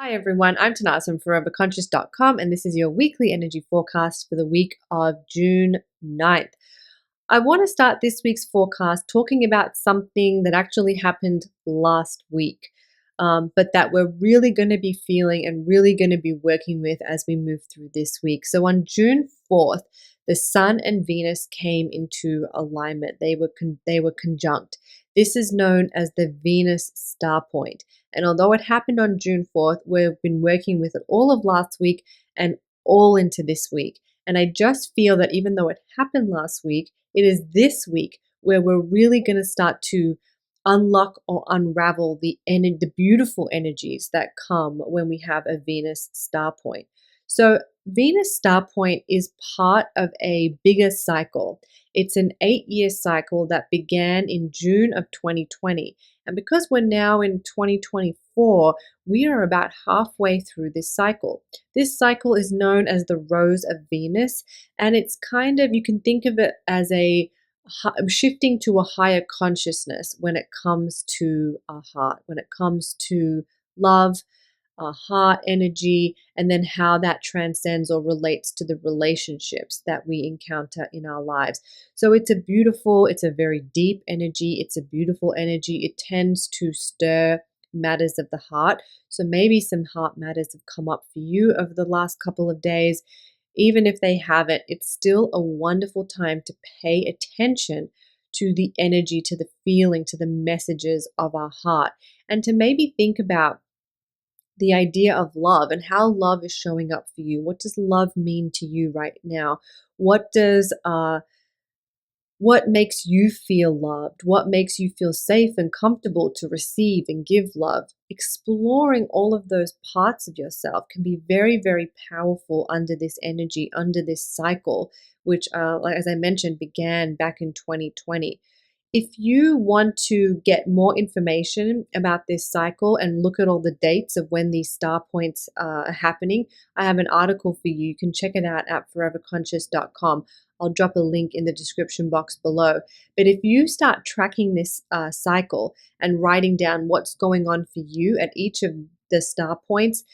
Hi everyone, I'm Tanaaz from foreverconscious.com and this is your weekly energy forecast for the week of June 9th. I want to start this week's forecast talking about something that actually happened last week, but that we're really going to be feeling and really going to be working with as we move through this week. So on June 4th, the Sun and Venus came into alignment. They were conjunct. This is known as the Venus star point. And although it happened on June 4th, we've been working with it all of last week and all into this week. And I just feel that even though it happened last week, it is this week where we're really going to start to unlock or unravel the beautiful energies that come when we have a Venus star point. So Venus star point is part of a bigger cycle. It's an 8-year cycle that began in June of 2020. And because we're now in 2024, we are about halfway through this cycle. This cycle is known as the Rose of Venus, and it's kind of, you can think of it as a shifting to a higher consciousness when it comes to our heart, when it comes to love, our heart energy, and then how that transcends or relates to the relationships that we encounter in our lives. So it's a very deep energy. It's a beautiful energy. It tends to stir matters of the heart. So maybe some heart matters have come up for you over the last couple of days. Even if they haven't, it's still a wonderful time to pay attention to the energy, to the feeling, to the messages of our heart, and to maybe think about the idea of love and how love is showing up for you. What does love mean to you right now? What makes you feel loved? What makes you feel safe and comfortable to receive and give love? Exploring all of those parts of yourself can be very, very powerful under this energy, under this cycle, which, as I mentioned, began back in 2020. If you want to get more information about this cycle and look at all the dates of when these star points are happening, I have an article for you. You can check it out at foreverconscious.com. I'll drop a link in the description box below. But if you start tracking this cycle and writing down what's going on for you at each of the star points,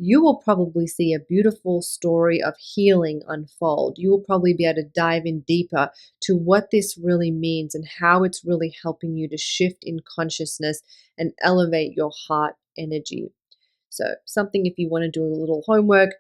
you will probably see a beautiful story of healing unfold. You will probably be able to dive in deeper to what this really means and how it's really helping you to shift in consciousness and elevate your heart energy. So something, if you want to do a little homework,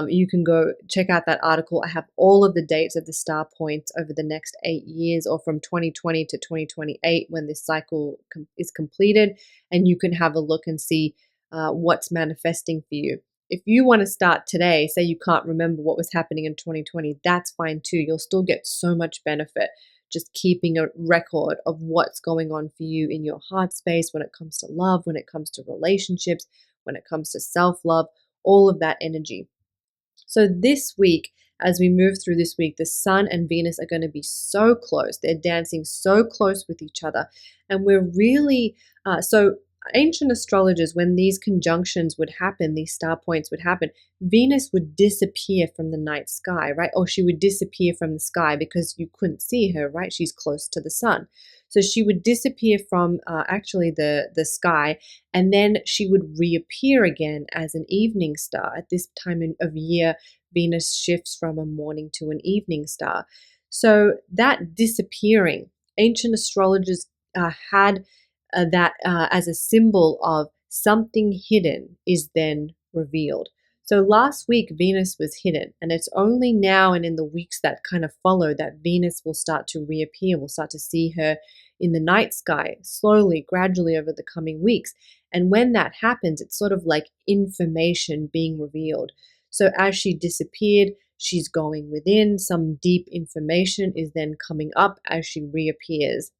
you can go check out that article. I have all of the dates of the star points over the next 8 years, or from 2020 to 2028 when this cycle is completed, and you can have a look and see what's manifesting for you. If you want to start today, say you can't remember what was happening in 2020, that's fine too. You'll still get so much benefit just keeping a record of what's going on for you in your heart space when it comes to love, when it comes to relationships, when it comes to self-love, all of that energy. So this week, as we move through this week, the Sun and Venus are going to be so close. They're dancing so close with each other. And we're really, so ancient astrologers, when these conjunctions would happen, these star points would happen, Venus would disappear from the night sky, right? Or she would disappear from the sky because you couldn't see her, right? She's close to the sun. So she would disappear from actually the sky, and then she would reappear again as an evening star. At this time of year, Venus shifts from a morning to an evening star. So that disappearing, ancient astrologers had that as a symbol of something hidden is then revealed. So last week, Venus was hidden, and it's only now and in the weeks that kind of follow that Venus will start to reappear. We'll start to see her in the night sky slowly, gradually over the coming weeks. And when that happens, it's sort of like information being revealed. So as she disappeared, she's going within. Some deep information is then coming up as she reappears.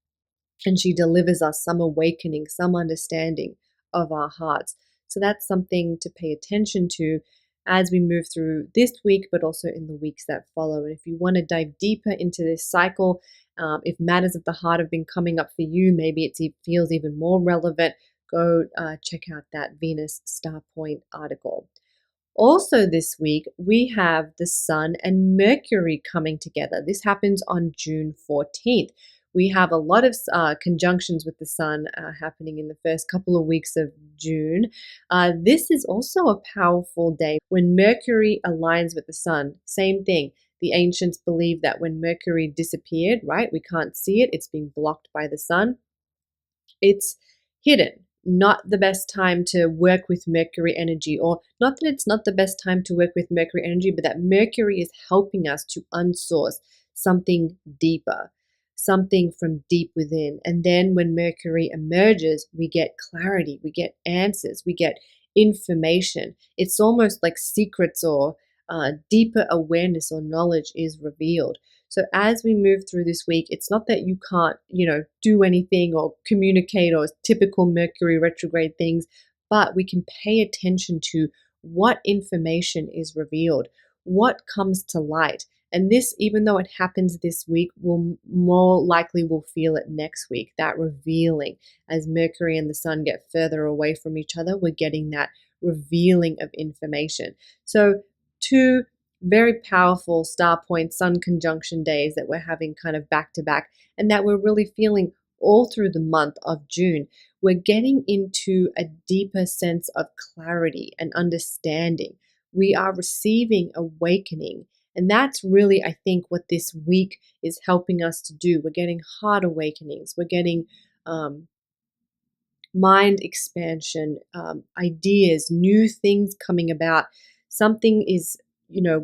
And she delivers us some awakening, some understanding of our hearts. So that's something to pay attention to as we move through this week, but also in the weeks that follow. And if you want to dive deeper into this cycle, if matters of the heart have been coming up for you, maybe it feels even more relevant, go check out that Venus Star Point article. Also this week, we have the Sun and Mercury coming together. This happens on June 14th, We have a lot of conjunctions with the sun happening in the first couple of weeks of June. This is also a powerful day when Mercury aligns with the sun. Same thing. The ancients believed that when Mercury disappeared, right, we can't see it, it's being blocked by the sun. It's hidden. Not the best time to work with Mercury energy, or not that it's not the best time to work with Mercury energy, but that Mercury is helping us to unsource something deeper, something from deep within. And then when Mercury emerges, we get clarity, we get answers, we get information. It's almost like secrets or deeper awareness or knowledge is revealed. So as we move through this week, it's not that you can't, do anything or communicate or typical Mercury retrograde things, but we can pay attention to what information is revealed, what comes to light. And this, even though it happens this week, will more likely will feel it next week, that revealing. As Mercury and the sun get further away from each other, we're getting that revealing of information. So two very powerful star point sun conjunction days that we're having kind of back to back, and that we're really feeling all through the month of June. We're getting into a deeper sense of clarity and understanding. We are receiving awakening. And that's really, I think, what this week is helping us to do. We're getting heart awakenings. We're getting mind expansion, ideas, new things coming about. Something is,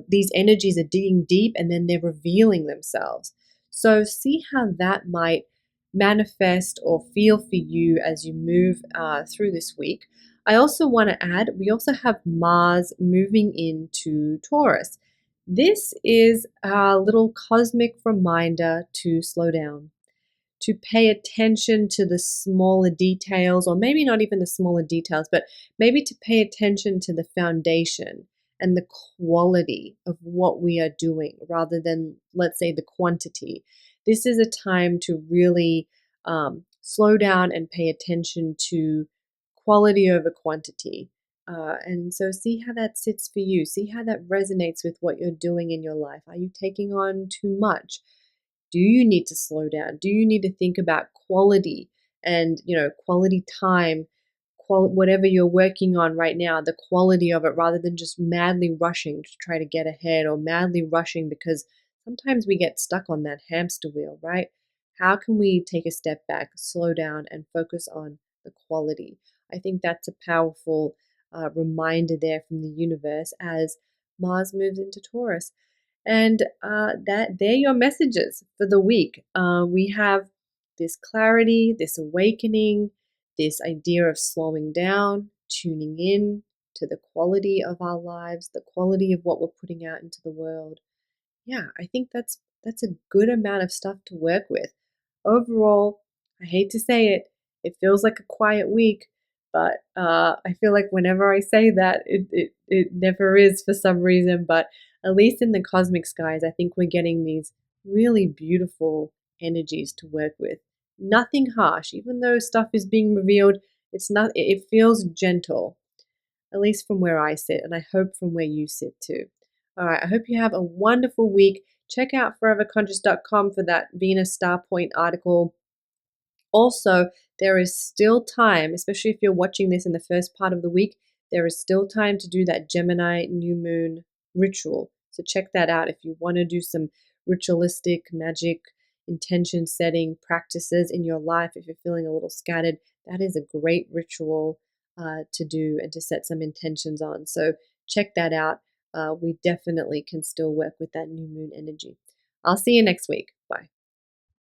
these energies are digging deep and then they're revealing themselves. So see how that might manifest or feel for you as you move through this week. I also want to add, we also have Mars moving into Taurus. This is a little cosmic reminder to slow down, to pay attention to the smaller details, or maybe not even the smaller details, but maybe to pay attention to the foundation and the quality of what we are doing rather than, let's say, the quantity. This is a time to really slow down and pay attention to quality over quantity. And so see how that sits for you. See how that resonates with what you're doing in your life. Are you taking on too much? Do you need to slow down? Do you need to think about quality and, quality time, whatever you're working on right now, the quality of it, rather than just madly rushing to try to get ahead, or madly rushing because sometimes we get stuck on that hamster wheel, right? How can we take a step back, slow down, and focus on the quality? I think that's a powerful reminder there from the universe as Mars moves into Taurus. And that they're your messages for the week. We have this clarity, this awakening, this idea of slowing down, tuning in to the quality of our lives, the quality of what we're putting out into the world. Yeah, I think that's a good amount of stuff to work with. Overall, I hate to say it, it feels like a quiet week, but I feel like whenever I say that, it never is for some reason. But at least in the cosmic skies, I think we're getting these really beautiful energies to work with. Nothing harsh, even though stuff is being revealed. It's not. It feels gentle, at least from where I sit, and I hope from where you sit too. All right, I hope you have a wonderful week. Check out foreverconscious.com for that Venus Star Point article. Also, there is still time, especially if you're watching this in the first part of the week, there is still time to do that Gemini new moon ritual. So check that out if you want to do some ritualistic magic intention setting practices in your life. If you're feeling a little scattered, that is a great ritual to do and to set some intentions on. So check that out. We definitely can still work with that new moon energy. I'll see you next week.